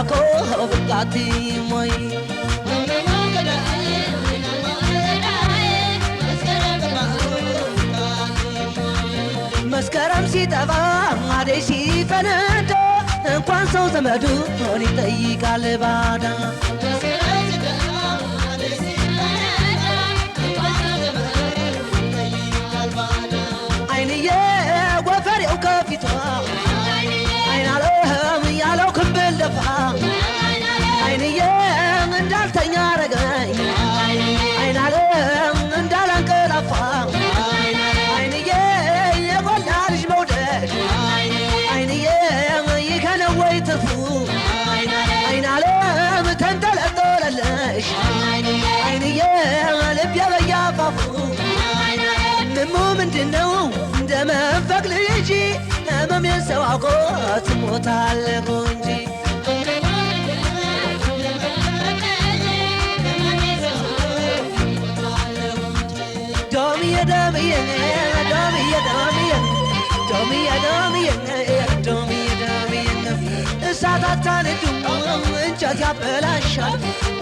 ጠባቆ ብቃቲ ሞይ መስከረም ሲጠባ አደይ ሲፈነዳ እንኳን ሰው ዘመዱ ሆን ይጠይቃል ባዳ አይንዬ ወፈሬው ከፊቷ አይናለም ያለው ክንብል ደፋ አይንዬ እንዳልተኛ ረገኝ አይናለም እንዳላንቀላፋ አይንዬ የጎላ ልጅ መውደድ አይንዬ ይከነወይ ትርፉ አይናለም ተንጠለጠለልሽ አይንዬ ልብ የበያፋፉ ምሙ ምንድነው እንደመንፈቅ ልጅ ህመም የሰው አውቆ ትሞታለህ እንጂ ዶሚዬ ዶሚዬ ዶሚዬ ዶሚዬ ዶሚዬ ዶሚዬ ዶሚዬ ዶሚዬ እሳት አታነዱ እንጨት ያበላሻል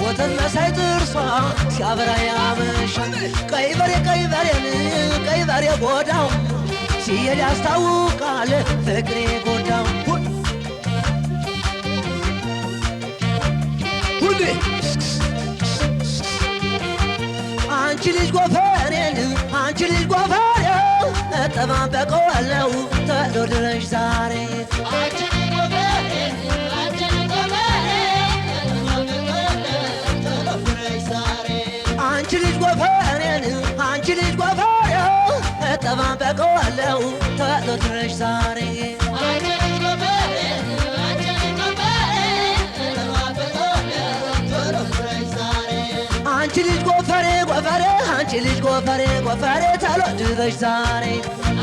ወተት መሳይ ጥርሷ ሲያበራ ያመሻል ቀይ በሬ ጎዳው ሲሄድ ያስታውቃል ፍቅሬ ጎዳው ሁሌ አንቺ ልጅ ጎፈሬን አንቺ ልጅ ጎፈሬው እጠባበቀዋለሁ ተሎ ድረሽ ዛሬ አንቺ ልጅ ጎፈሬን አንቺ ልጅ ጎፈሬው እጠባበቀዋለሁ ተሎ ድረሽ ዛሬ አንቺ ልጅ ጎፈሬ ጎፈሬ አንቺ ልጅ ጎፈሬ ጎፈሬ ተሎ ድረሽ ዛሬ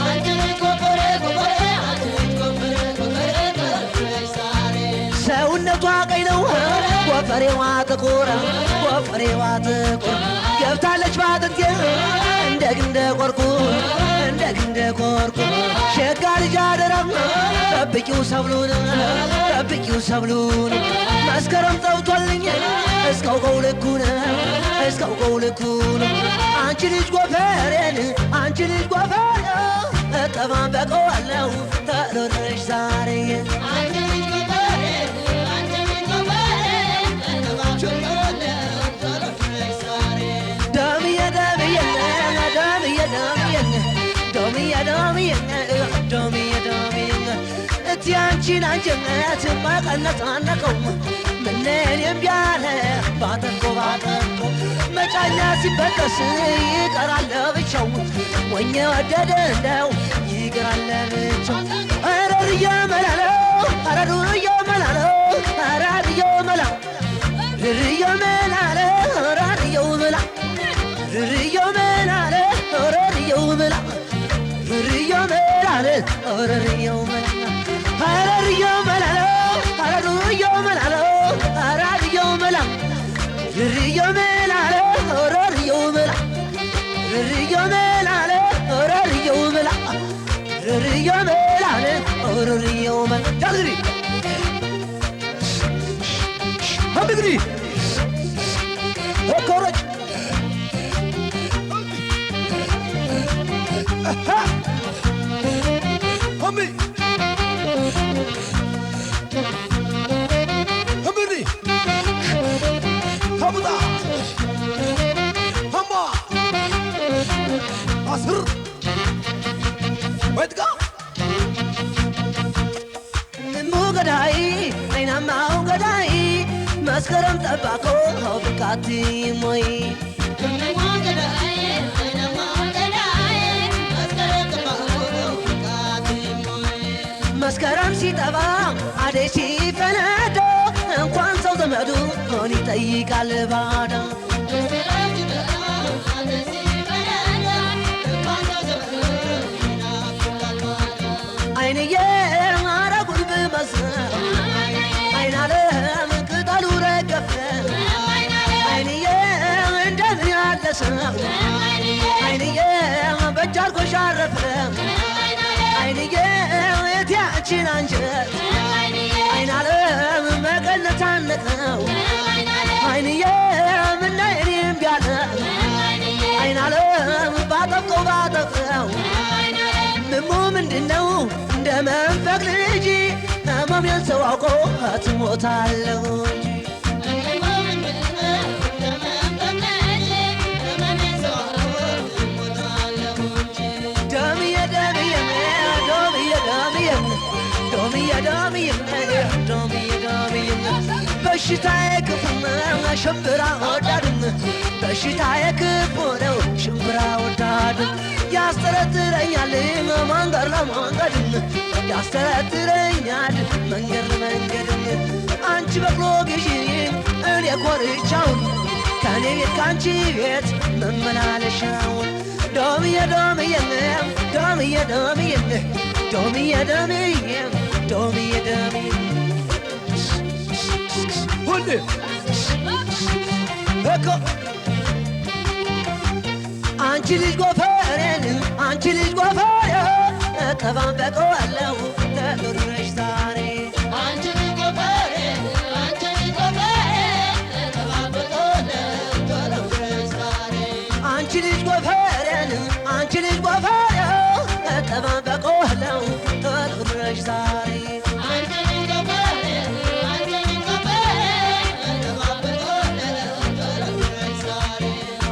አንቺ ልጅ ጎፈሬ ጎፈሬ አንቺ ልጅ ጎፈሬ ጎፈሬ ተሎ ድረሽ ዛሬ ሰውነቷ ቀይ ነው ጎፈሬዋ ጥቁር ጎፈሬዋ ጥቁር ገብታለች ባጥንቴ እንደ ግንደ ቆርቁር እንደ ግንደ ቆርቁር ሸጋ ልጅ አደራም ጠብቂው ሰብሉን መስከረም ጠውቶልኝ እስካውቀው ልኩን አንቺ ልጅ ጎፈሬን አንቺ ልጅ ጎፈሬ እጠባበቀዋለሁ ተሎ ድረሽ ዛሬ አንቺ ልጅ ጎፈሬ አንቺ ልጅ ጎፈሬ እጠባበቀዋለሁ ተሎ ድረሽ ዛሬ ዶሚዬ ዶሚዬ ዶሚዬ ዶሚዬ ዶሚዬ ዶሚዬ ዶሚዬ እቲ አንቺን አንጀት መቀነት አነቀው ምንን የሚያለ ባጠንቆ መጫኛ ሲበጠስ ይቀራል ብቻው ወኘ ወደደ እንደው ይቀራል ብቻው አረርየ መላለው አረዱየ መላለው አረርየ መላ ርርየ መላለ አረርየ መላ ርርየ መላለ አረርየ መላ ርርየ መላለ አረርየ መላ አረርየ መላለው አረዱየ መላለው አረርየ መላ ርርየ መላለ አረርየ መላ ርርየ መላለ አረርየ መላ ርርየ መላለ አረርየ መላ ዳግሪ ሀብግሪ ኮረጅ ሀቢ ሀብግሪ ሀቡዳ ሀማ አስር ወይትጋ ሙገዳይ አይናማው ገዳይ መስከረም ጠባቆ ብቃቲ ሞይ መስከረም ሲጠባ አደይ ሲፈነዳ እንኳን ሰው ዘመዱ ሆን ይጠይቃል ባዳ አይንዬ አረጉን ብመስል አይናለም ቅጠሉ ረገፈ አይንዬ እንደምን ያለ ሰው አይንዬ በእጅ አርጎሽ አረፈ አይንዬ እቴያችን አንጀት አይናለም መቀነታ እንደ መንፈቅ ልጅ ህመሜን ሰው አውቆ ትሞታለሁ እንጂ በሽታዬ ክፉ ነው ሽምብራ ወዳድም በሽታዬ ክፉ ነው ሽምብራ ወዳድም ያስተረትረኛል መንገድ ለመንገድም ያስተረትረኛል መንገድ ለመንገድም አንቺ በቅሎ ግዢ እኔ ኮርቻውን ከኔ ቤት ካንቺ ቤት መመላለሻውን ዶምዬ ዶምዬ ዶምዬ ዶምዬ ዶምዬ ዶምዬ ዶምዬ ዶምዬ ሁሉ እኮ አንቺ ልጅ ጎፈሬን አንቺ ልጅ ጎፈሬ ተባንበቀዋለሁ ተዱረሽ ዛሬ አንቺ ልጅ ጎፈሬ አንቺ ልጅ ጎፈሬ ተባንበቀዋለሁ ተዱረሽ ዛሬ አንቺ ልጅ ጎፈሬን አንቺ ልጅ ጎፈሬ ተባንበቀዋለሁ ተዱረሽ ዛሬ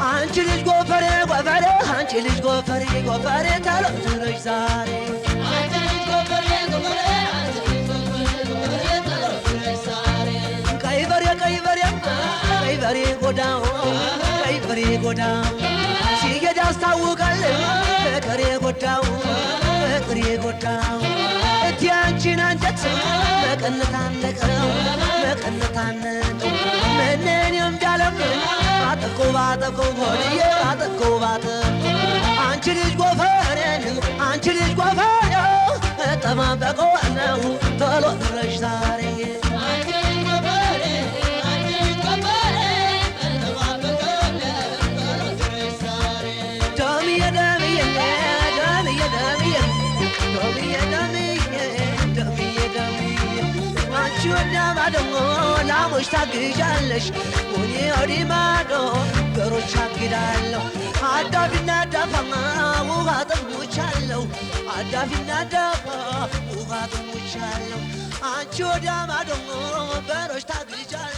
አንቺ ልጅ ጎፈሬ ጎፈሬ አንቺ ልጅ ጎፈሬ ጎፈሬ ታሎ ድረሽ ዛሬ አንቺ ልጅ ጎፈሬ ጎፈሬ አንቺ ልጅ ጎፈሬ ጎፈሬ ታሎ ድረሽ ዛሬ ቀይ በሬ ቀይ በሬ ቀይ በሬ ጎዳው ቀይ በሬ ጎዳው ሲሄድ ያስታውቃል ፍቅሬ ጎዳው ፍቅሬ ጎዳው እቲ አንቺን አንጀት መቀነታነቀው መቀነታነቀው ምንን እንዳለም ባጠቆ ባጠቆ ሆድዬ ባጠቆ ባጠቆ አንቺ ልጅ ጎፈሬን አንቺ ልጅ ጎፈሬ ተጠባበቀው ነው ቶሎ ድረሽ ዛሬ አንቺ ልጅ ጎፈሬ አንቺ ልጅ ጎፈሬ ተጠባበቀው ነው ቶሎ ድረሽ ዛሬ ዶምዬ ዶምዬ ዶምዬ ዶምዬ ዶምዬ ዶምዬ ዶምዬ ዶምዬ አንቺ ወዲያ ማዶ ላሞች ታግዣለሽ ወኔ ወዲህ ማዶ በሮች አግዳለሁ አዳፊና ዳፋማ ውሃ ጠሙቻለሁ አዳፊና ዳፋ ውሃ ጠሙቻለሁ አንቺ ወዲያ ማዶ በሮች ታግዣለሽ